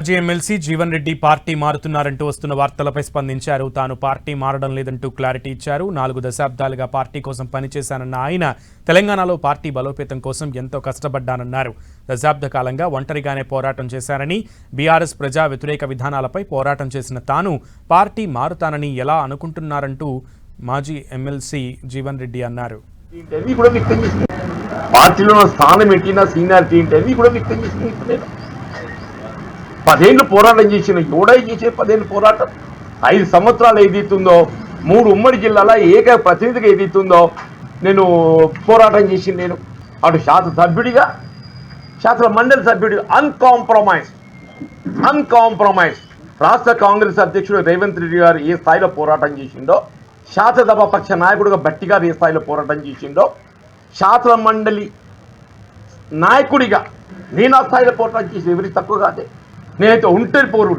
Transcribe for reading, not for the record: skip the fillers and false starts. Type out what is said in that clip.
మాజీ MLC Jeevan Reddy party మారుతున్నారంటూ వస్తున్న వార్తలపై స్పందించారు. తాను పార్టీ మారడం లేదంటూ క్లారిటీ ఇచ్చారు. 4 దశాబ్దాలుగా పార్టీ కోసం పనిచేశానన్న ఆయన తెలంగాణలో పార్టీ బలోపేతం కోసం ఎంతో కష్టపడ్డానన్నారు. దశాబ్ద కాలంగా ఒంటరిగానే పోరాటం చేశారని, బీఆర్ఎస్ ప్రజా వ్యతిరేక విధానాలపై పోరాటం చేసిన తాను పార్టీ మారుతానని ఎలా అనుకుంటున్నారంటూ మాజీ ఎమ్మెల్సీ జీవన్ రెడ్డి అన్నారు. పార్టీలో స్థానం పెట్టిన సీనియారిటీ ఏంటి కూడా వ్యక్తం చేసింది. 10 ఏళ్ళు పోరాటం చేసిన ఎవడై చేసే 10 ఏళ్ళు పోరాటం 5 సంవత్సరాలు ఏదైతుందో 3 ఉమ్మడి జిల్లాల ఏక ప్రతినిధిగా ఏదైతుందో నేను పోరాటం చేసి నేను అటు శాసన సభ్యుడిగా శాసన మండలి సభ్యుడిగా అన్కాంప్రమైజ్ రాష్ట్ర కాంగ్రెస్ అధ్యక్షుడు రేవంత్ రెడ్డి గారు ఏ స్థాయిలో పోరాటం చేసిండో, శాసనసభ పక్ష నాయకుడుగా భట్టి గారు ఏ స్థాయిలో పోరాటం చేసిండో, శాసన మండలి నాయకుడిగా నేను ఆ స్థాయిలో పోరాటం చేసి ఎవరికి తక్కువ కాదే. నేనైతే ఒంటరి పోరు